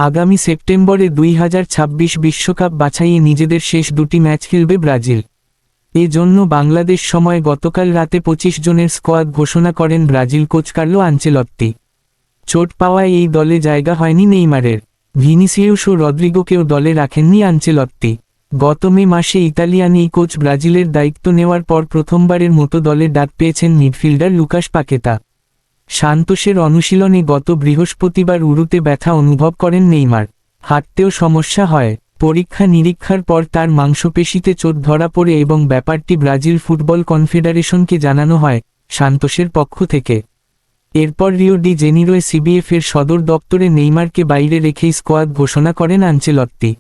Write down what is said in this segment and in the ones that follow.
আগামী সেপ্টেম্বরে 2026 বিশ্বকাপ বাছাইয়ে নিজেদের শেষ দুটি ম্যাচ খেলবে ব্রাজিল। এ জন্য বাংলাদেশ সময় গতকাল রাতে 25 জনের স্কোয়াড ঘোষণা করেন ব্রাজিল কোচ কার্লো আনচেলত্তি। চোট পাওয়ায় এই দলে জায়গা হয়নি নেইমারের। ভিনিসিয়াস ও রদ্রিগোকেও দলে রাখেননি আনচেলত্তি। গত মে মাসে ইতালিয়ান এই কোচ ব্রাজিলের দায়িত্ব নেওয়ার পর প্রথমবারের মতো দলে ডাক পেয়েছেন মিডফিল্ডার লুকাস পাকেতা। সান্তোসের অনুশীলনে গত বৃহস্পতিবার উরুতে ব্যথা অনুভব করেন নেইমার। হাঁটতেও সমস্যা হয়। পরীক্ষা নিরীক্ষার পর তার মাংসপেশিতে চোট ধরা পড়ে এবং ব্যাপারটি ব্রাজিল ফুটবল কনফেডারেশনকে জানানো হয় সান্তোসের পক্ষ থেকে। এরপর রিও ডি জেনিরোয় সিবিএফের সদর দপ্তরে নেইমারকে বাইরে রেখেই স্কোয়াড ঘোষণা করেন আনচেলত্তি।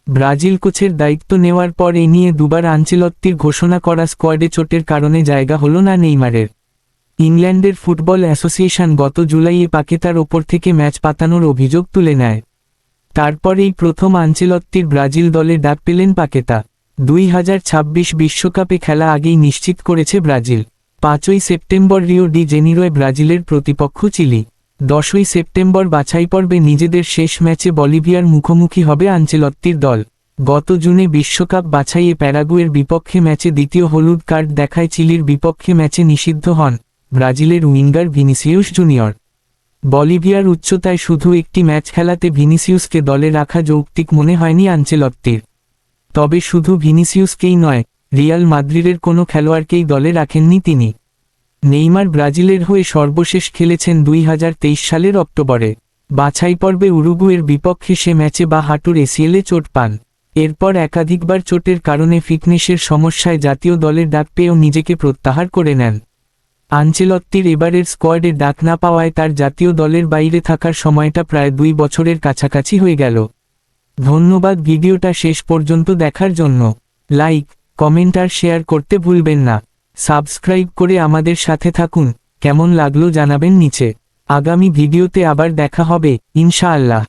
ব্রাজিল কোচের দায়িত্ব নেওয়ার পর এ নিয়ে দুবার আনচেলত্তির ঘোষণা করা স্কোয়াডে চোটের কারণে জায়গা হল না নেইমারের। ইংল্যান্ডের ফুটবল অ্যাসোসিয়েশন গত জুলাইয়ে পাকেতার ওপর থেকে ম্যাচ পাতানোর অভিযোগ তুলে নেয়। তারপর এই প্রথম আনচেলত্তির ব্রাজিল দলে ডাক পেলেন পাকেতা। 2026 বিশ্বকাপে খেলা আগেই নিশ্চিত করেছে ব্রাজিল। 5ই সেপ্টেম্বর রিও ডি জেনিরোয় ব্রাজিলের প্রতিপক্ষ চিলি। 10ই সেপ্টেম্বর বাছাই পর্বে নিজেদের শেষ ম্যাচে বলিভিয়ার মুখোমুখি হবে আনচেলত্তির দল। গত জুনে বিশ্বকাপ বাছাইয়ে প্যারাগুয়ের বিপক্ষে ম্যাচে দ্বিতীয় হলুদ কার্ড দেখায় চিলির বিপক্ষে ম্যাচে নিষিদ্ধ হন ব্রাজিলের উইঙ্গার ভিনিসিয়াস জুনিয়র। বলিভিয়ার উচ্চতায় শুধু একটি ম্যাচ খেলাতে ভিনিসিয়াসকে দলে রাখা যৌক্তিক মনে হয়নি আনচেলত্তির। তবে শুধু ভিনিসিয়াসকেই নয়, রিয়াল মাদ্রিদের কোনো খেলোয়াড়কেই দলে রাখেননি তিনি। নেইমার ব্রাজিলের হয়ে সর্বশেষ খেলেছেন 2023 সালের অক্টোবরে। বাছাই পর্বে উরুগুয়ের বিপক্ষে সে ম্যাচে বা হাঁটুর এসিএলে চোট পান। এরপর একাধিকবার চোটের কারণে ফিটনেসের সমস্যায় জাতীয় দলের ডাক পেয়েও নিজেকে প্রত্যাহার করে নেন। আনচেলত্তির এবারের স্কোয়াডে ডাক না পাওয়ায় তার জাতীয় দলের বাইরে থাকার সময়টা প্রায় 2 বছরের কাছাকাছি হয়ে গেল। ধন্যবাদ ভিডিওটা শেষ পর্যন্ত দেখার জন্য। লাইক, কমেন্ট আর শেয়ার করতে ভুলবেন না। সাবস্ক্রাইব করে আমাদের সাথে থাকুন। কেমন লাগলো জানাবেন নিচে। আগামী ভিডিওতে আবার দেখা হবে ইনশাআল্লাহ।